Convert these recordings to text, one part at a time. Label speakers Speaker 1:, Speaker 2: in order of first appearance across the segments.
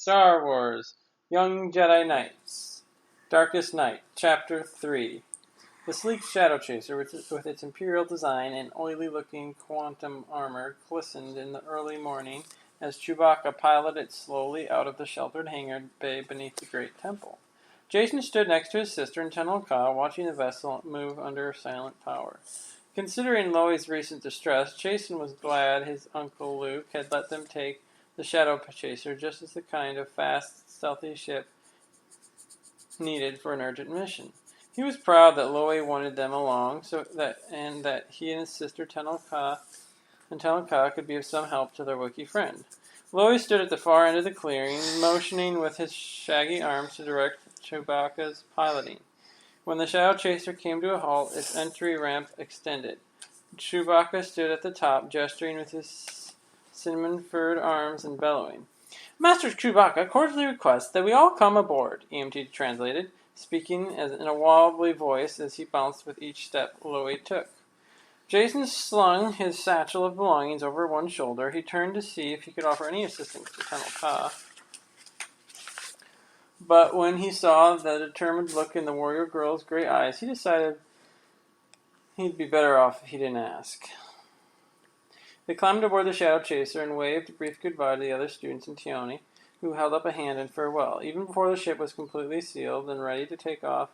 Speaker 1: Star Wars, Young Jedi Knights, Darkest Night, Chapter 3. The sleek Shadow Chaser, with its imperial design and oily-looking quantum armor, glistened in the early morning as Chewbacca piloted it slowly out of the sheltered hangar bay beneath the Great Temple. Jason stood next to his sister and Tenel Ka, watching the vessel move under silent power. Considering Loi's recent distress, Jason was glad his Uncle Luke had let them take the Shadow Chaser just as the kind of fast, stealthy ship needed for an urgent mission. He was proud that Loi wanted them along, and that he and his sister Tenel Ka could be of some help to their Wookiee friend. Loi stood at the far end of the clearing, motioning with his shaggy arms to direct Chewbacca's piloting. When the Shadow Chaser came to a halt, its entry ramp extended. Chewbacca stood at the top, gesturing with his cinnamon-furred arms and bellowing. Master Chewbacca cordially requests that we all come aboard, EMT translated, speaking in a wobbly voice as he bounced with each step Loi took. Jason slung his satchel of belongings over one shoulder. He turned to see if he could offer any assistance to Tenel Ka. But when he saw the determined look in the warrior girl's gray eyes, he decided he'd be better off if he didn't ask. They climbed aboard the Shadow Chaser and waved a brief goodbye to the other students and Tioni, who held up a hand in farewell. Even before the ship was completely sealed and ready to take off,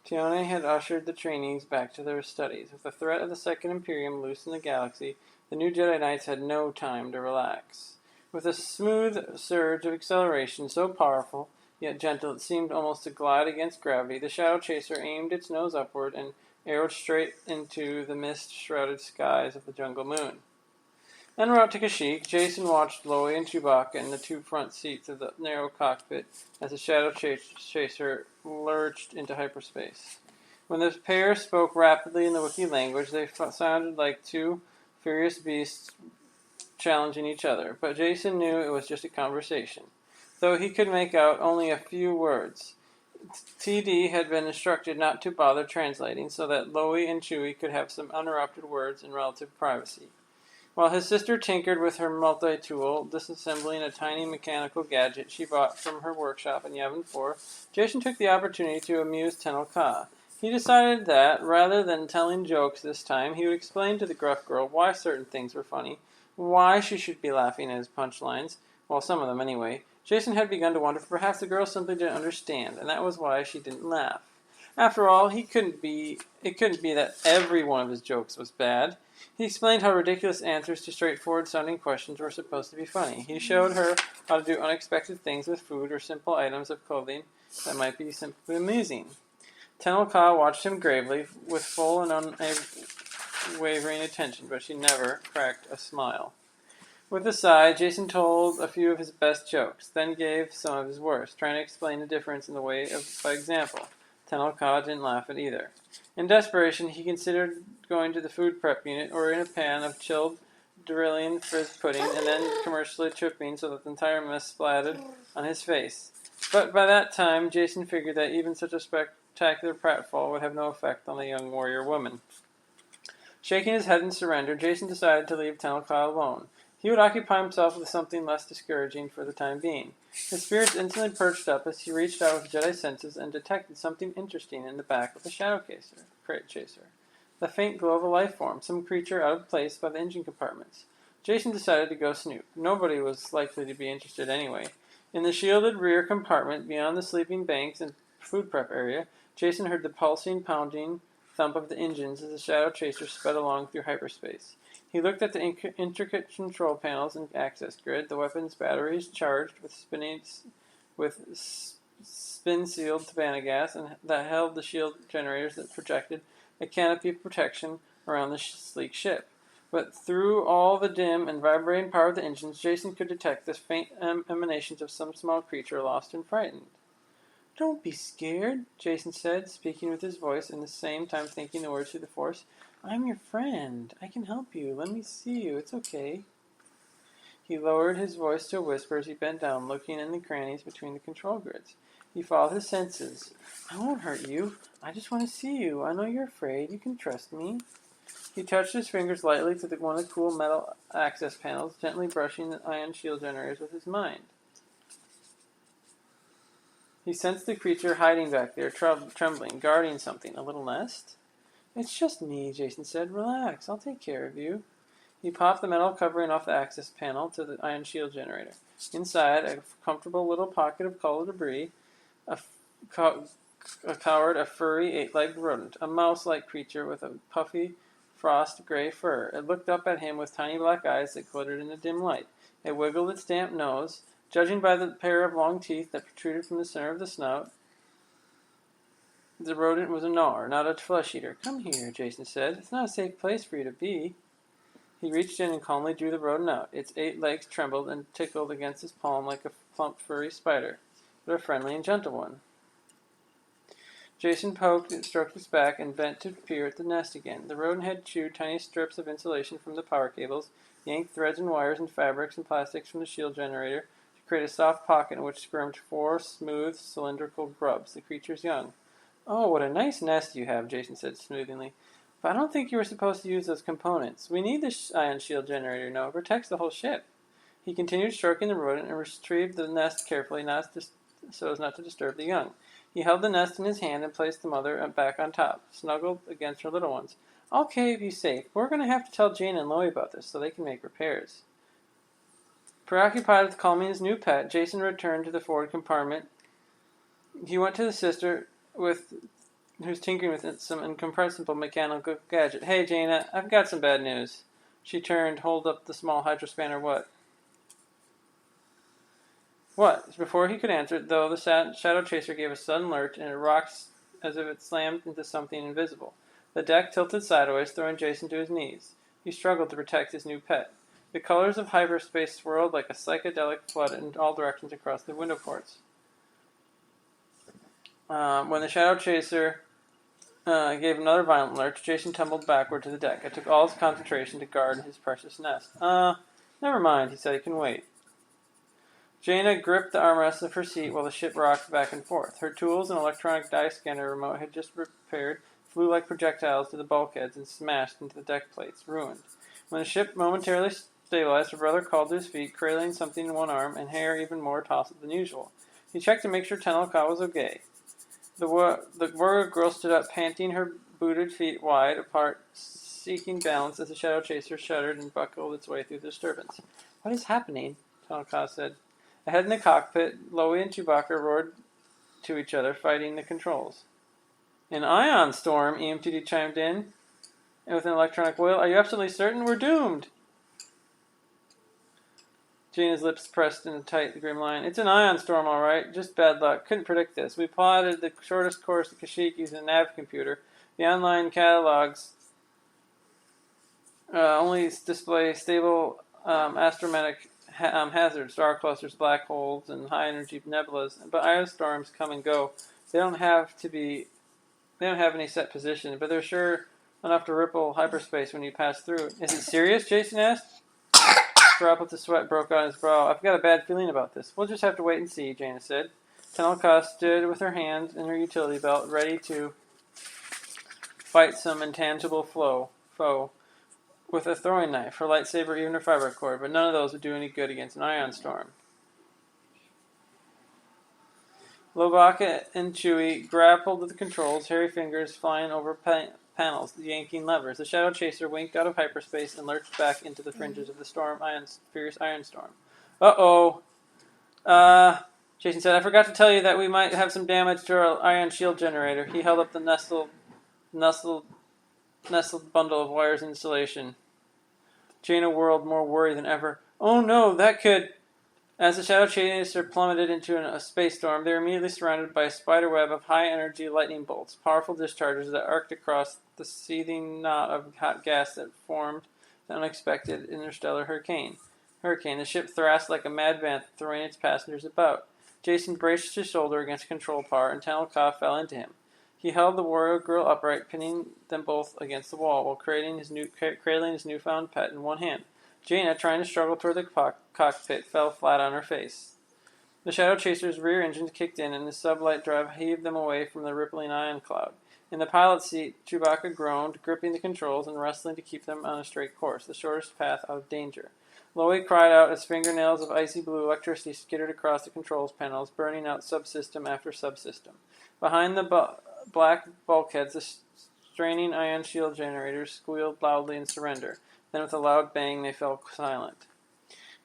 Speaker 1: Tioni had ushered the trainees back to their studies. With the threat of the Second Imperium loose in the galaxy, the new Jedi Knights had no time to relax. With a smooth surge of acceleration so powerful, yet gentle, it seemed almost to glide against gravity, the Shadow Chaser aimed its nose upward and arrowed straight into the mist-shrouded skies of the jungle moon. En route to Kashyyyk, Jason watched Loi and Chewbacca in the two front seats of the narrow cockpit as the Shadow Chaser lurched into hyperspace. When the pair spoke rapidly in the Wookiee language, they sounded like two furious beasts challenging each other, but Jason knew it was just a conversation, though he could make out only a few words. TD had been instructed not to bother translating so that Loi and Chewie could have some uninterrupted words in relative privacy. While his sister tinkered with her multi-tool, disassembling a tiny mechanical gadget she bought from her workshop in Yavin 4, Jason took the opportunity to amuse Tenel Ka. He decided that, rather than telling jokes this time, he would explain to the gruff girl why certain things were funny, why she should be laughing at his punchlines, well, some of them anyway. Jason had begun to wonder if perhaps the girl simply didn't understand, and that was why she didn't laugh. After all, it couldn't be that every one of his jokes was bad. He explained how ridiculous answers to straightforward-sounding questions were supposed to be funny. He showed her how to do unexpected things with food or simple items of clothing that might be simply amusing. Tenel Ka watched him gravely, with full and unwavering attention, but she never cracked a smile. With a sigh, Jason told a few of his best jokes, then gave some of his worst, trying to explain the difference in the way by example. Tenel Ka didn't laugh at either. In desperation, he considered going to the food prep unit, ordering a pan of chilled Durillian frizz pudding, and then commercially tripping so that the entire mess splattered on his face. But by that time, Jason figured that even such a spectacular pratfall would have no effect on the young warrior woman. Shaking his head in surrender, Jason decided to leave Tenel Ka alone. He would occupy himself with something less discouraging for the time being. His spirits instantly perched up as he reached out with Jedi senses and detected something interesting in the back of the Shadow Chaser. The faint glow of a life form, some creature out of place by the engine compartments. Jason decided to go snoop. Nobody was likely to be interested anyway. In the shielded rear compartment, beyond the sleeping banks and food prep area, Jason heard the pulsing, pounding thump of the engines as the Shadow Chaser sped along through hyperspace. He looked at the intricate control panels and access grid, the weapon's batteries charged with spin-sealed Tabana gas, and that held the shield generators that projected a canopy of protection around the sleek ship. But through all the dim and vibrating power of the engines, Jason could detect the faint emanations of some small creature lost and frightened. "Don't be scared," Jason said, speaking with his voice and at the same time thinking the words through the Force. "I'm your friend. I can help you. Let me see you. It's okay." He lowered his voice to a whisper as he bent down, looking in the crannies between the control grids. He followed his senses. "I won't hurt you. I just want to see you. I know you're afraid. You can trust me." He touched his fingers lightly to one of the cool metal access panels, gently brushing the ion shield generators with his mind. He sensed the creature hiding back there, trembling, guarding something. A little nest? It's just me, Jason said. Relax, I'll take care of you. He popped the metal covering off the access panel to the ion shield generator. Inside, a comfortable little pocket of coal debris, a furry, 8-legged rodent, a mouse-like creature with a puffy, frost-gray fur. It looked up at him with tiny black eyes that glittered in the dim light. It wiggled its damp nose. Judging by the pair of long teeth that protruded from the center of the snout, the rodent was a gnawer, not a flesh-eater. Come here, Jason said. It's not a safe place for you to be. He reached in and calmly drew the rodent out. Its 8 legs trembled and tickled against his palm like a plump, furry spider, but a friendly and gentle one. Jason poked and stroked its back and bent to peer at the nest again. The rodent had chewed tiny strips of insulation from the power cables, yanked threads and wires and fabrics and plastics from the shield generator to create a soft pocket in which squirmed 4 smooth, cylindrical grubs, the creature's young. Oh, what a nice nest you have, Jason said smoothly. But I don't think you were supposed to use those components. We need the ion shield generator, no, it protects the whole ship. He continued stroking the rodent and retrieved the nest carefully so as not to disturb the young. He held the nest in his hand and placed the mother back on top, snuggled against her little ones. I'll keep you safe. We're going to have to tell Jane and Loie about this so they can make repairs. Preoccupied with calming his new pet, Jason returned to the forward compartment. He went to the sister who's tinkering with some incompressible mechanical gadget. Hey, Jaina, I've got some bad news. She turned, hold up the small hydrospanner. What? What? Before he could answer, though, the shadow chaser gave a sudden lurch, and it rocked as if it slammed into something invisible. The deck tilted sideways, throwing Jason to his knees. He struggled to protect his new pet. The colors of hyperspace swirled like a psychedelic flood in all directions across the window ports. When the shadow chaser gave another violent lurch, Jason tumbled backward to the deck. It took all his concentration to guard his precious nest. Never mind, he said. He can wait. Jaina gripped the armrests of her seat while the ship rocked back and forth. Her tools and electronic dye scanner remote had just repaired flew like projectiles to the bulkheads and smashed into the deck plates, ruined. When the ship momentarily stabilized, her brother called to his feet, cradling something in one arm and hair even more tousled than usual. He checked to make sure Tenelka was okay. The warrior girl stood up, panting, her booted feet wide apart, seeking balance as the shadow chaser shuddered and buckled its way through the disturbance. What is happening? Tenelka said. Ahead in the cockpit, Loie and Chewbacca roared to each other, fighting the controls. An ion storm, EMTD chimed in with an electronic wail. Are you absolutely certain? We're doomed. Jaina's lips pressed in a tight, grim line. It's an ion storm, all right. Just bad luck. Couldn't predict this. We plotted the shortest course to Kashyyyk using a nav computer. The online catalogs only display stable astrometric hazards, star clusters, black holes, and high-energy nebulas. But ion storms come and go. They don't have any set position, but they're sure enough to ripple hyperspace when you pass through. Is it serious? Jason asked. Droplets of sweat broke on his brow. I've got a bad feeling about this. We'll just have to wait and see, Jaina said. Tenelka stood with her hands in her utility belt, ready to fight some intangible foe with a throwing knife, her lightsaber, even her fiber cord, but none of those would do any good against an ion storm. Lobaka and Chewie grappled with the controls, hairy fingers flying over panels, yanking levers. The shadow chaser winked out of hyperspace and lurched back into the fringes of the fierce iron storm. Uh-oh. Jason said, I forgot to tell you that we might have some damage to our ion shield generator. He held up the nestled bundle of wires and insulation. Jaina whirled, more worried than ever. Oh no, that could... As the shadow chaser plummeted into a space storm, they were immediately surrounded by a spiderweb of high-energy lightning bolts, powerful discharges that arced across the seething knot of hot gas that formed the unexpected interstellar hurricane. The ship thrashed like a mad bantha, throwing its passengers about. Jason braced his shoulder against a control power, and Tenelka fell into him. He held the warrior girl upright, pinning them both against the wall, while cradling his newfound pet in one hand. Jaina, trying to struggle toward the cockpit, fell flat on her face. The shadow chaser's rear engines kicked in, and the sublight drive heaved them away from the rippling ion cloud. In the pilot's seat, Chewbacca groaned, gripping the controls and wrestling to keep them on a straight course, the shortest path out of danger. Loey cried out as fingernails of icy blue electricity skittered across the controls panels, burning out subsystem after subsystem. Behind the black bulkheads, the straining ion shield generators squealed loudly in surrender. Then with a loud bang, they fell silent.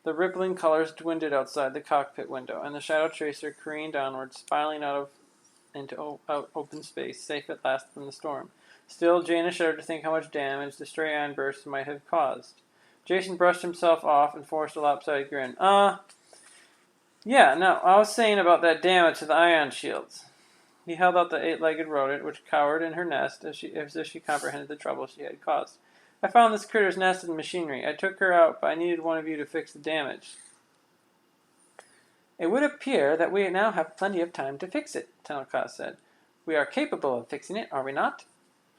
Speaker 1: The rippling colors dwindled outside the cockpit window, and the shadow chaser careened downward, spiraling into open space, safe at last from the storm. Still, Jaina shuddered to think how much damage the stray ion bursts might have caused. Jason brushed himself off and forced a lopsided grin. Yeah, no, I was saying about that damage to the ion shields. He held out the 8-legged rodent, which cowered in her nest as if she comprehended the trouble she had caused. I found this critter's nested in machinery. I took her out, but I needed one of you to fix the damage. It would appear that we now have plenty of time to fix it, Tenelka said. We are capable of fixing it, are we not?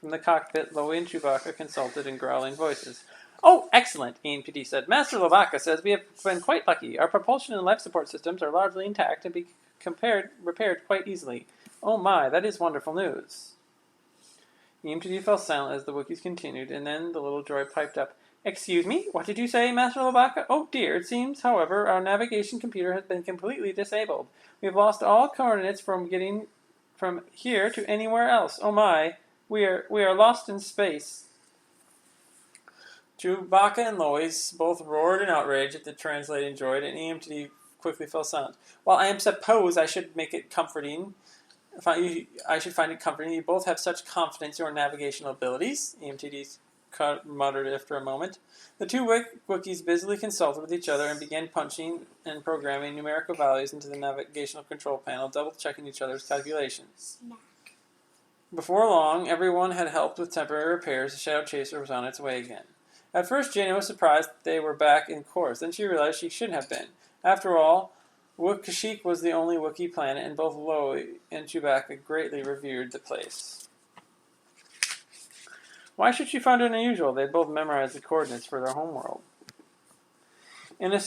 Speaker 1: From the cockpit, Loey and Chewbacca consulted in growling voices. Oh, excellent, EMPD said. Master Lobaka says we have been quite lucky. Our propulsion and life support systems are largely intact and be repaired quite easily. Oh my, that is wonderful news. EMTD fell silent as the Wookiees continued, and then the little droid piped up. Excuse me? What did you say, Master Lobaka? Oh dear, it seems, however, our navigation computer has been completely disabled. We have lost all coordinates from getting from here to anywhere else. Oh my, we are lost in space. Chewbacca and Lois both roared in outrage at the translating droid, and EMTD quickly fell silent. While I suppose I should make it comforting, I should find it comforting. You both have such confidence in your navigational abilities, EMTD muttered after a moment. The two Wookiees busily consulted with each other and began punching and programming numerical values into the navigational control panel, double-checking each other's calculations. Before long, everyone had helped with temporary repairs. The Shadow Chaser was on its way again. At first, Jaina was surprised that they were back in course. Then she realized she shouldn't have been. After all, Kashyyyk was the only Wookiee planet, and both Loey and Chewbacca greatly revered the place. Why should she find it unusual? They both memorized the coordinates for their homeworld. In a